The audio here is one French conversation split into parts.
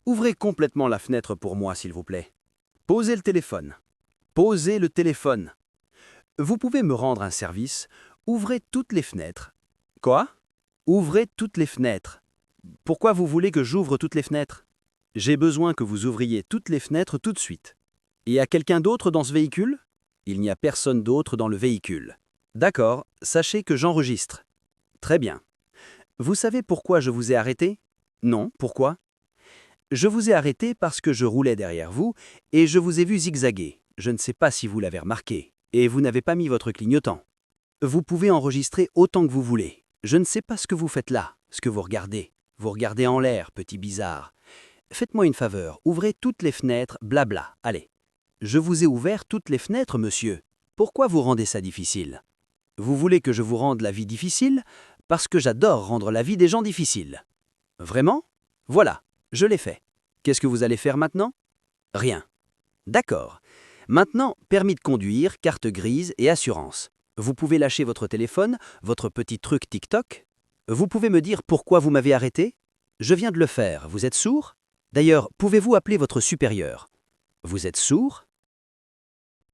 Ouvrez complètement la fenêtre pour moi, s'il vous plaît. Posez le téléphone. Posez le téléphone. Vous pouvez me rendre un service? Ouvrez toutes les fenêtres. Quoi? Ouvrez toutes les fenêtres. Pourquoi vous voulez que j'ouvre toutes les fenêtres? J'ai besoin que vous ouvriez toutes les fenêtres tout de suite. Il y a quelqu'un d'autre dans ce véhicule? Il n'y a personne d'autre dans le véhicule. D'accord, sachez que j'enregistre. Très bien. Vous savez pourquoi je vous ai arrêté? Non, pourquoi? Je vous ai arrêté parce que je roulais derrière vous et je vous ai vu zigzaguer. Je ne sais pas si vous l'avez remarqué. Et vous n'avez pas mis votre clignotant. Vous pouvez enregistrer autant que vous voulez. Je ne sais pas ce que vous faites là, ce que vous regardez. Vous regardez en l'air, petit bizarre. Faites-moi une faveur, ouvrez toutes les fenêtres, blabla, allez. Je vous ai ouvert toutes les fenêtres, monsieur. Pourquoi vous rendez ça difficile? Vous voulez que je vous rende la vie difficile? Parce que j'adore rendre la vie des gens difficile. Vraiment? Voilà, je l'ai fait. Qu'est-ce que vous allez faire maintenant? Rien. D'accord. Maintenant, permis de conduire, carte grise et assurance. Vous pouvez lâcher votre téléphone, votre petit truc TikTok? Vous pouvez me dire pourquoi vous m'avez arrêté? Je viens de le faire, vous êtes sourd? D'ailleurs, pouvez-vous appeler votre supérieur? Vous êtes sourd?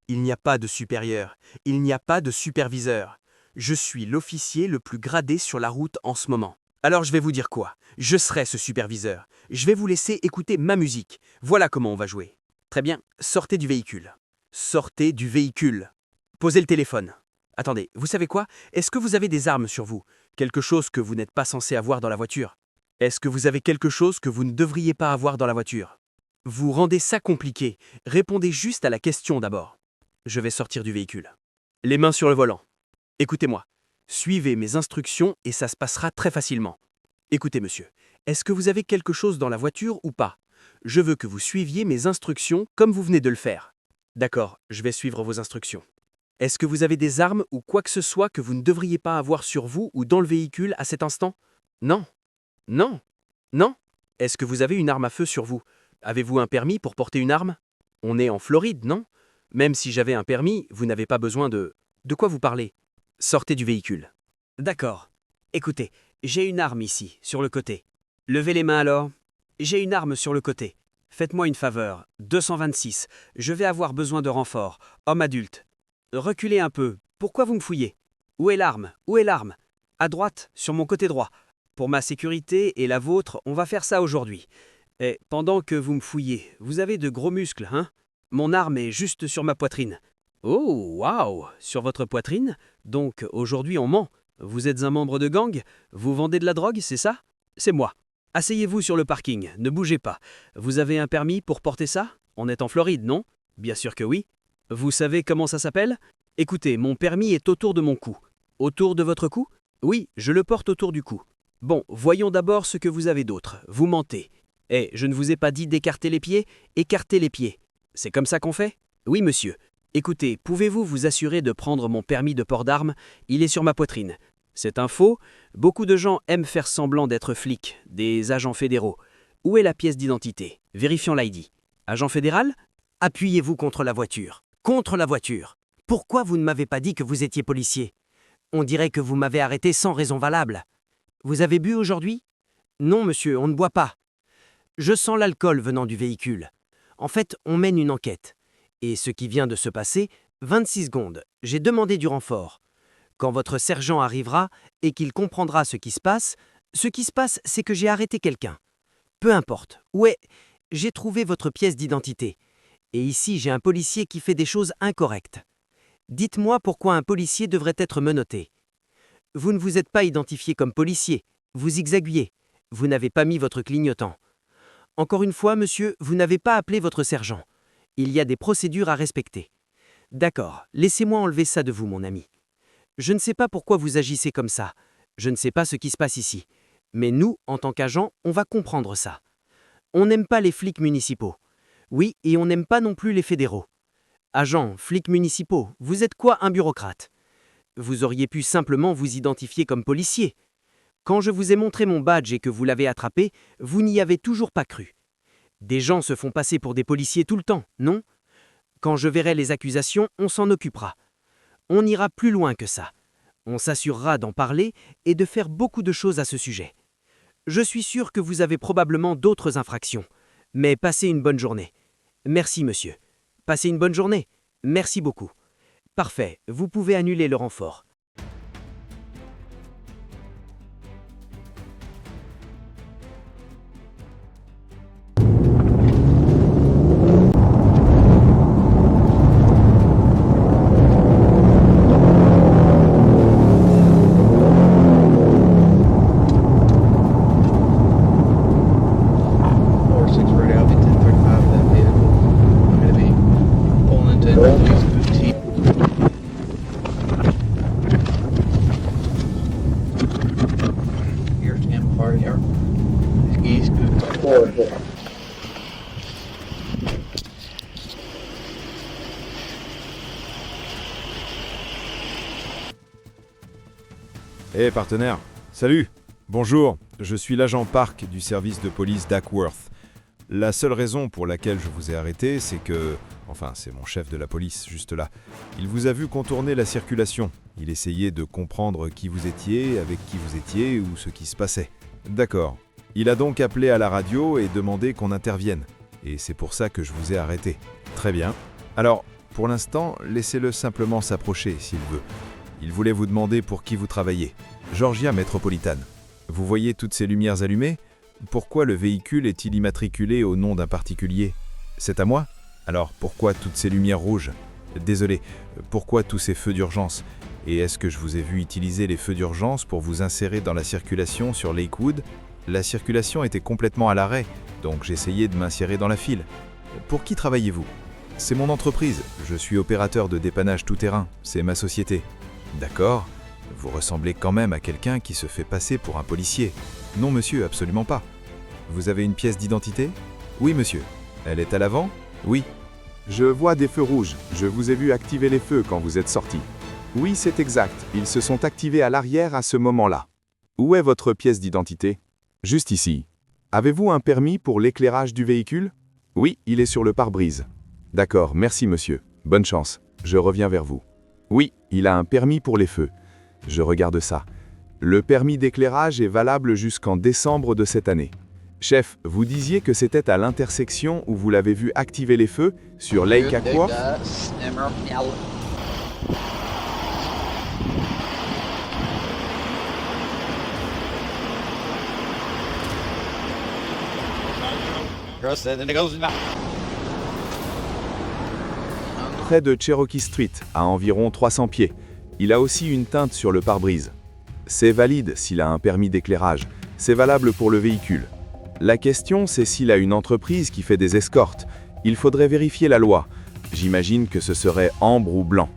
Il n'y a pas de supérieur, il n'y a pas de superviseur. Je suis l'officier le plus gradé sur la route en ce moment. Alors je vais vous dire quoi? Je serai ce superviseur. Je vais vous laisser écouter ma musique. Voilà comment on va jouer. Très bien, sortez du véhicule. Sortez du véhicule. Posez le téléphone. Attendez, vous savez quoi? Est-ce que vous avez des armes sur vous? Quelque chose que vous n'êtes pas censé avoir dans la voiture? Est-ce que vous avez quelque chose que vous ne devriez pas avoir dans la voiture? Vous rendez ça compliqué. Répondez juste à la question d'abord. Je vais sortir du véhicule. Les mains sur le volant. Écoutez-moi. Suivez mes instructions et ça se passera très facilement. Écoutez, monsieur, est-ce que vous avez quelque chose dans la voiture ou pas? Je veux que vous suiviez mes instructions comme vous venez de le faire. D'accord, je vais suivre vos instructions. Est-ce que vous avez des armes ou quoi que ce soit que vous ne devriez pas avoir sur vous ou dans le véhicule à cet instant? Non. Non. Non. Est-ce que vous avez une arme à feu sur vous? Avez-vous un permis pour porter une arme? On est en Floride, non? Même si j'avais un permis, vous n'avez pas besoin de... De quoi vous parlez? Sortez du véhicule. D'accord. Écoutez, j'ai une arme ici, sur le côté. Levez les mains alors. J'ai une arme sur le côté. Faites-moi une faveur. 226. Je vais avoir besoin de renfort. Homme adulte. Reculez un peu. Pourquoi vous me fouillez? Où est l'arme? Où est l'arme? À droite, sur mon côté droit. Pour ma sécurité et la vôtre, on va faire ça aujourd'hui. Et pendant que vous me fouillez, vous avez de gros muscles, hein? Mon arme est juste sur ma poitrine. Oh, waouh! Sur votre poitrine? Donc aujourd'hui on ment. Vous êtes un membre de gang? Vous vendez de la drogue, c'est ça? C'est moi. Asseyez-vous sur le parking, ne bougez pas. Vous avez un permis pour porter ça? On est en Floride, non? Bien sûr que oui. Vous savez comment ça s'appelle? Écoutez, mon permis est autour de mon cou. Autour de votre cou? Oui, je le porte autour du cou. Bon, voyons d'abord ce que vous avez d'autre. Vous mentez. Eh, je ne vous ai pas dit d'écarter les pieds? Écartez les pieds. C'est comme ça qu'on fait? Oui, monsieur. Écoutez, pouvez-vous vous assurer de prendre mon permis de port d'armes? Il est sur ma poitrine. C'est un faux. Beaucoup de gens aiment faire semblant d'être flics, des agents fédéraux. Où est la pièce d'identité? Vérifions l'ID. Agent fédéral? Appuyez-vous contre la voiture. Contre la voiture. Pourquoi vous ne m'avez pas dit que vous étiez policier? On dirait que vous m'avez arrêté sans raison valable. Vous avez bu aujourd'hui? Non, monsieur, on ne boit pas. Je sens l'alcool venant du véhicule. En fait, on mène une enquête. Et ce qui vient de se passer, 26 secondes, j'ai demandé du renfort. Quand votre sergent arrivera et qu'il comprendra ce qui se passe, c'est que j'ai arrêté quelqu'un. Peu importe. Ouais, j'ai trouvé votre pièce d'identité. Et ici, j'ai un policier qui fait des choses incorrectes. Dites-moi pourquoi un policier devrait être menotté. Vous ne vous êtes pas identifié comme policier. Vous zigzaguiez. Vous n'avez pas mis votre clignotant. Encore une fois, monsieur, vous n'avez pas appelé votre sergent. Il y a des procédures à respecter. D'accord, laissez-moi enlever ça de vous, mon ami. Je ne sais pas pourquoi vous agissez comme ça. Je ne sais pas ce qui se passe ici. Mais nous, en tant qu'agents, on va comprendre ça. On n'aime pas les flics municipaux. Oui, et on n'aime pas non plus les fédéraux. Agents, flics municipaux, vous êtes quoi un bureaucrate? Vous auriez pu simplement vous identifier comme policier. Quand je vous ai montré mon badge et que vous l'avez attrapé, vous n'y avez toujours pas cru. Des gens se font passer pour des policiers tout le temps, non? Quand je verrai les accusations, on s'en occupera. On ira plus loin que ça. On s'assurera d'en parler et de faire beaucoup de choses à ce sujet. Je suis sûr que vous avez probablement d'autres infractions. Mais passez une bonne journée. Merci, monsieur. Passez une bonne journée. Merci beaucoup. Parfait, vous pouvez annuler le renfort. Hé partenaire, salut. Bonjour, je suis l'agent Park du service de police d'Ackworth. La seule raison pour laquelle je vous ai arrêté, c'est que... Enfin, c'est mon chef de la police, juste là. Il vous a vu contourner la circulation. Il essayait de comprendre qui vous étiez, avec qui vous étiez ou ce qui se passait. D'accord. Il a donc appelé à la radio et demandé qu'on intervienne. Et c'est pour ça que je vous ai arrêté. Très bien. Alors, pour l'instant, laissez-le simplement s'approcher, s'il veut. Il voulait vous demander pour qui vous travaillez. Georgia Metropolitan. Vous voyez toutes ces lumières allumées ? Pourquoi le véhicule est-il immatriculé au nom d'un particulier ? C'est à moi ? Alors pourquoi toutes ces lumières rouges ? Désolé, pourquoi tous ces feux d'urgence ? Et est-ce que je vous ai vu utiliser les feux d'urgence pour vous insérer dans la circulation sur Lakewood ? La circulation était complètement à l'arrêt, donc j'essayais de m'insérer dans la file. Pour qui travaillez-vous ? C'est mon entreprise, je suis opérateur de dépannage tout-terrain, c'est ma société. D'accord, vous ressemblez quand même à quelqu'un qui se fait passer pour un policier. Non monsieur, absolument pas. Vous avez une pièce d'identité ? Oui monsieur. Elle est à l'avant ? Oui. Je vois des feux rouges. Je vous ai vu activer les feux quand vous êtes sorti. Oui, c'est exact. Ils se sont activés à l'arrière à ce moment-là. Où est votre pièce d'identité ? Juste ici. Avez-vous un permis pour l'éclairage du véhicule ? Oui, il est sur le pare-brise. D'accord, merci monsieur. Bonne chance. Je reviens vers vous. Oui, il a un permis pour les feux. Je regarde ça. Le permis d'éclairage est valable jusqu'en décembre de cette année. Chef, vous disiez que c'était à l'intersection où vous l'avez vu activer les feux, sur Lake Ackworth ? Près de Cherokee Street, à environ 300 pieds. Il a aussi une teinte sur le pare-brise. C'est valide s'il a un permis d'éclairage. C'est valable pour le véhicule. La question, c'est s'il a une entreprise qui fait des escortes. Il faudrait vérifier la loi. J'imagine que ce serait ambre ou blanc.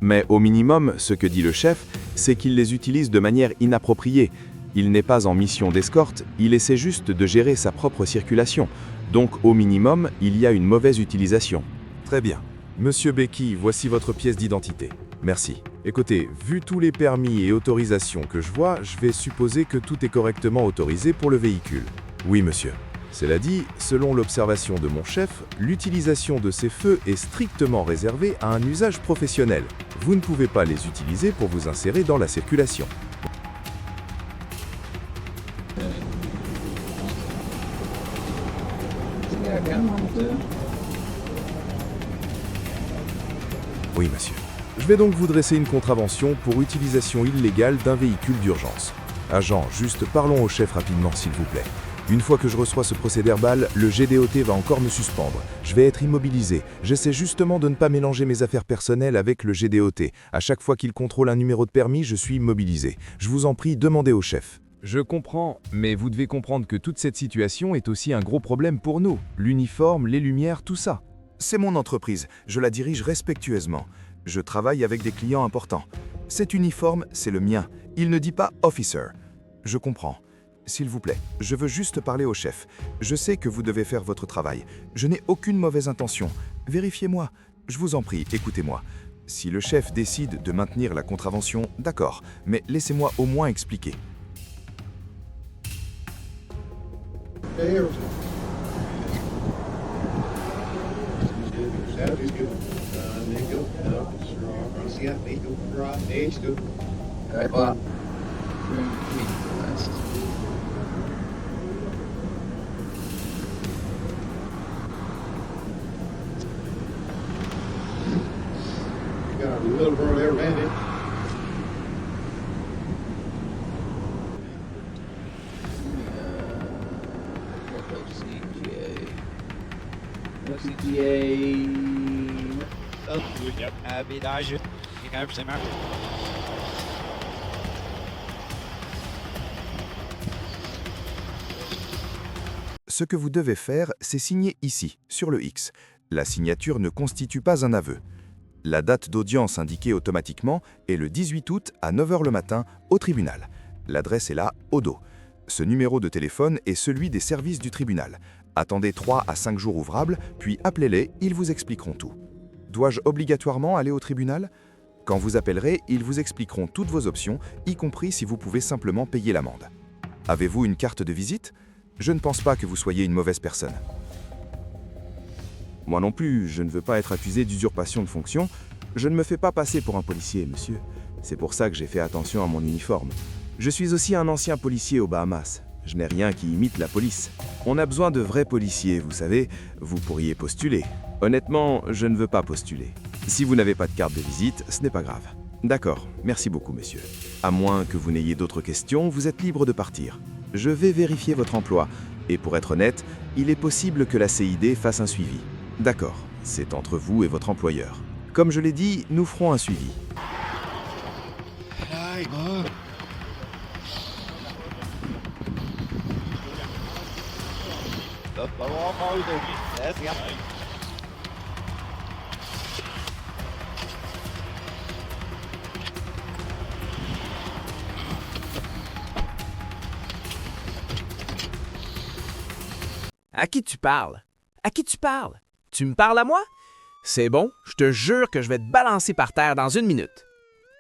Mais au minimum, ce que dit le chef, c'est qu'il les utilise de manière inappropriée. Il n'est pas en mission d'escorte, il essaie juste de gérer sa propre circulation. Donc au minimum, il y a une mauvaise utilisation. Très bien. Monsieur Becky, voici votre pièce d'identité. Merci. Écoutez, vu tous les permis et autorisations que je vois, je vais supposer que tout est correctement autorisé pour le véhicule. Oui, monsieur. Cela dit, selon l'observation de mon chef, l'utilisation de ces feux est strictement réservée à un usage professionnel. Vous ne pouvez pas les utiliser pour vous insérer dans la circulation. Oui, monsieur. Je vais donc vous dresser une contravention pour utilisation illégale d'un véhicule d'urgence. Agent, juste parlons au chef rapidement, s'il vous plaît. Une fois que je reçois ce procès-verbal, le GDOT va encore me suspendre. Je vais être immobilisé. J'essaie justement de ne pas mélanger mes affaires personnelles avec le GDOT. À chaque fois qu'il contrôle un numéro de permis, je suis immobilisé. Je vous en prie, demandez au chef. Je comprends, mais vous devez comprendre que toute cette situation est aussi un gros problème pour nous. L'uniforme, les lumières, tout ça. C'est mon entreprise, je la dirige respectueusement. Je travaille avec des clients importants. Cet uniforme, c'est le mien. Il ne dit pas « officer ». Je comprends. S'il vous plaît, je veux juste parler au chef. Je sais que vous devez faire votre travail. Je n'ai aucune mauvaise intention. Vérifiez-moi. Je vous en prie, écoutez-moi. Si le chef décide de maintenir la contravention, d'accord, mais laissez-moi au moins expliquer. Ce que vous devez faire, c'est signer ici, sur le X. La signature ne constitue pas un aveu. La date d'audience indiquée automatiquement est le 18 août à 9 h le matin au tribunal. L'adresse est là, au dos. Ce numéro de téléphone est celui des services du tribunal. Attendez 3 à 5 jours ouvrables, puis appelez-les, ils vous expliqueront tout. Dois-je obligatoirement aller au tribunal ? Quand vous appellerez, ils vous expliqueront toutes vos options, y compris si vous pouvez simplement payer l'amende. Avez-vous une carte de visite ? Je ne pense pas que vous soyez une mauvaise personne. Moi non plus, je ne veux pas être accusé d'usurpation de fonction. Je ne me fais pas passer pour un policier, monsieur. C'est pour ça que j'ai fait attention à mon uniforme. Je suis aussi un ancien policier aux Bahamas. Je n'ai rien qui imite la police. On a besoin de vrais policiers, vous savez. Vous pourriez postuler. Honnêtement, je ne veux pas postuler. Si vous n'avez pas de carte de visite, ce n'est pas grave. D'accord, merci beaucoup, monsieur. À moins que vous n'ayez d'autres questions, vous êtes libre de partir. Je vais vérifier votre emploi. Et pour être honnête, il est possible que la CID fasse un suivi. D'accord, c'est entre vous et votre employeur. Comme je l'ai dit, nous ferons un suivi. À qui tu parles? À qui tu parles? Tu me parles à moi? C'est bon, je te jure que je vais te balancer par terre dans 1 minute.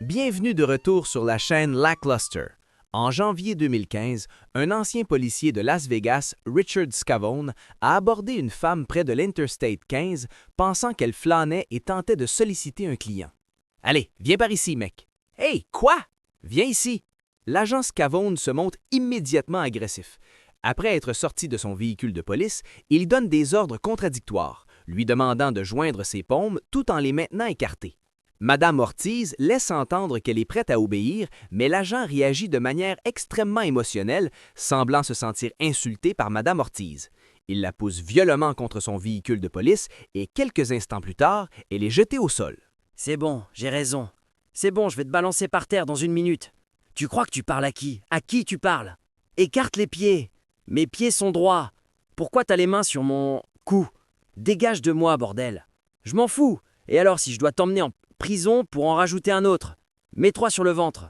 Bienvenue de retour sur la chaîne Lackluster. En janvier 2015, un ancien policier de Las Vegas, Richard Scavone, a abordé une femme près de l'Interstate 15, pensant qu'elle flânait et tentait de solliciter un client. « Allez, viens par ici, mec. »« Hey, quoi? Viens ici. » L'agent Scavone se montre immédiatement agressif. Après être sorti de son véhicule de police, il donne des ordres contradictoires, lui demandant de joindre ses paumes tout en les maintenant écartées. Madame Ortiz laisse entendre qu'elle est prête à obéir, mais l'agent réagit de manière extrêmement émotionnelle, semblant se sentir insulté par Madame Ortiz. Il la pousse violemment contre son véhicule de police et quelques instants plus tard, elle est jetée au sol. « C'est bon, j'ai raison. C'est bon, je vais te balancer par terre dans 1 minute. Tu crois que tu parles à qui? À qui tu parles? Écarte les pieds. Mes pieds sont droits. Pourquoi t'as les mains sur mon cou? Dégage de moi, bordel. Je m'en fous. Et alors si je dois t'emmener en prison pour en rajouter un autre? Mets-toi sur le ventre. »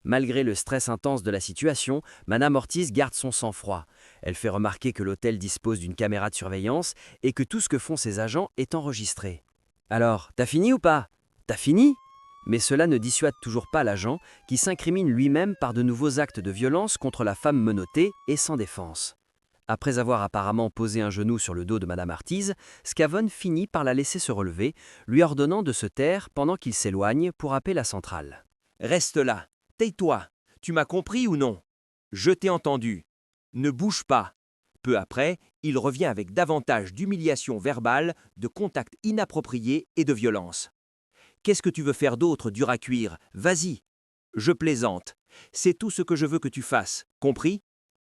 Malgré le stress intense de la situation, Madame Ortiz garde son sang-froid. Elle fait remarquer que l'hôtel dispose d'une caméra de surveillance et que tout ce que font ses agents est enregistré. « Alors, t'as fini ou pas? T'as fini ?» Mais cela ne dissuade toujours pas l'agent, qui s'incrimine lui-même par de nouveaux actes de violence contre la femme menottée et sans défense. Après avoir apparemment posé un genou sur le dos de Madame Ortiz, Scavone finit par la laisser se relever, lui ordonnant de se taire pendant qu'il s'éloigne pour appeler la centrale. « Reste là, tais-toi, tu m'as compris ou non? Je t'ai entendu. Ne bouge pas. » Peu après, il revient avec davantage d'humiliation verbale, de contacts inappropriés et de violence. « Qu'est-ce que tu veux faire d'autre, dur à cuire? Vas-y. »« Je plaisante. C'est tout ce que je veux que tu fasses. Compris ?»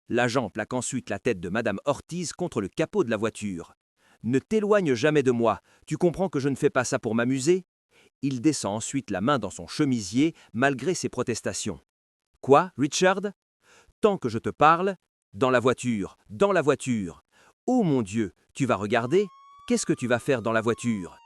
L'agent plaque ensuite la tête de Madame Ortiz contre le capot de la voiture. « Ne t'éloigne jamais de moi. Tu comprends que je ne fais pas ça pour m'amuser ?» Il descend ensuite la main dans son chemisier, malgré ses protestations. « Quoi, Richard? Tant que je te parle, dans la voiture, dans la voiture. Oh mon Dieu, tu vas regarder? Qu'est-ce que tu vas faire dans la voiture ?»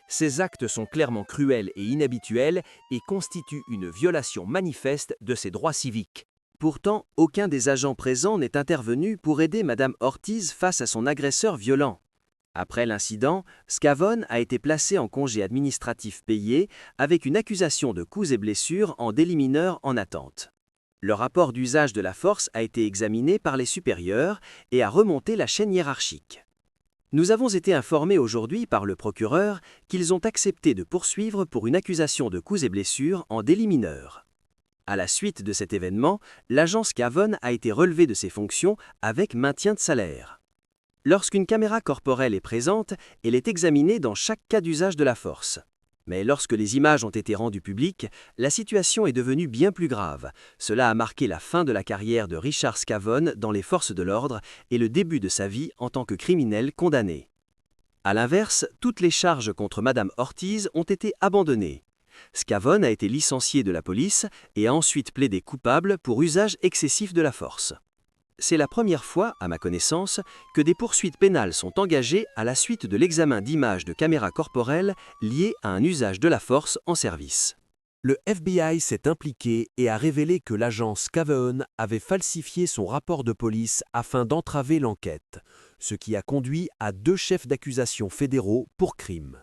Ces actes sont clairement cruels et inhabituels et constituent une violation manifeste de ses droits civiques. Pourtant, aucun des agents présents n'est intervenu pour aider Madame Ortiz face à son agresseur violent. Après l'incident, Scavone a été placé en congé administratif payé avec une accusation de coups et blessures en délit mineur en attente. Le rapport d'usage de la force a été examiné par les supérieurs et a remonté la chaîne hiérarchique. Nous avons été informés aujourd'hui par le procureur qu'ils ont accepté de poursuivre pour une accusation de coups et blessures en délit mineur. À la suite de cet événement, l'agent Scavone a été relevé de ses fonctions avec maintien de salaire. Lorsqu'une caméra corporelle est présente, elle est examinée dans chaque cas d'usage de la force. Mais lorsque les images ont été rendues publiques, la situation est devenue bien plus grave. Cela a marqué la fin de la carrière de Richard Scavone dans les forces de l'ordre et le début de sa vie en tant que criminel condamné. A l'inverse, toutes les charges contre Madame Ortiz ont été abandonnées. Scavone a été licencié de la police et a ensuite plaidé coupable pour usage excessif de la force. C'est la première fois, à ma connaissance, que des poursuites pénales sont engagées à la suite de l'examen d'images de caméras corporelles liées à un usage de la force en service. Le FBI s'est impliqué et a révélé que l'agent Scavone avait falsifié son rapport de police afin d'entraver l'enquête, ce qui a conduit à 2 chefs d'accusation fédéraux pour crime.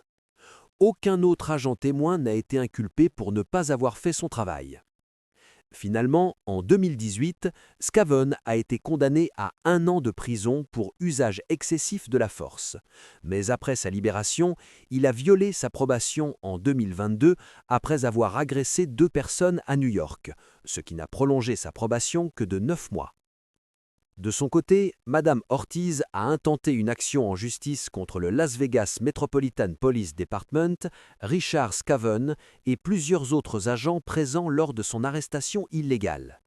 Aucun autre agent témoin n'a été inculpé pour ne pas avoir fait son travail. Finalement, en 2018, Scavone a été condamné à 1 an de prison pour usage excessif de la force. Mais après sa libération, il a violé sa probation en 2022 après avoir agressé 2 personnes à New York, ce qui n'a prolongé sa probation que de 9 mois. De son côté, Madame Ortiz a intenté une action en justice contre le Las Vegas Metropolitan Police Department, Richard Scavone et plusieurs autres agents présents lors de son arrestation illégale.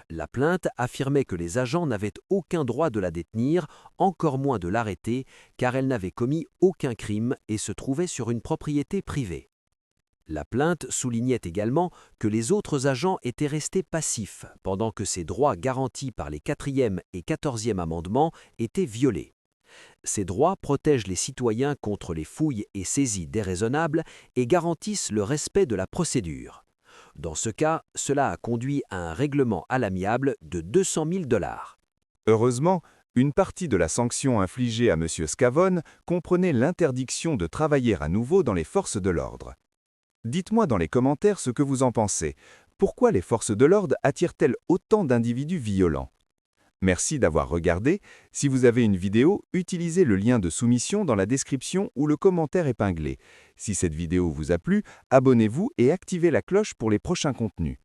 La plainte affirmait que les agents n'avaient aucun droit de la détenir, encore moins de l'arrêter, car elle n'avait commis aucun crime et se trouvait sur une propriété privée. La plainte soulignait également que les autres agents étaient restés passifs pendant que ces droits garantis par les 4e et 14e amendements étaient violés. Ces droits protègent les citoyens contre les fouilles et saisies déraisonnables et garantissent le respect de la procédure. Dans ce cas, cela a conduit à un règlement à l'amiable de 200 000 $. Heureusement, une partie de la sanction infligée à M. Scavone comprenait l'interdiction de travailler à nouveau dans les forces de l'ordre. Dites-moi dans les commentaires ce que vous en pensez. Pourquoi les forces de l'ordre attirent-elles autant d'individus violents? Merci d'avoir regardé. Si vous avez une vidéo, utilisez le lien de soumission dans la description ou le commentaire épinglé. Si cette vidéo vous a plu, abonnez-vous et activez la cloche pour les prochains contenus.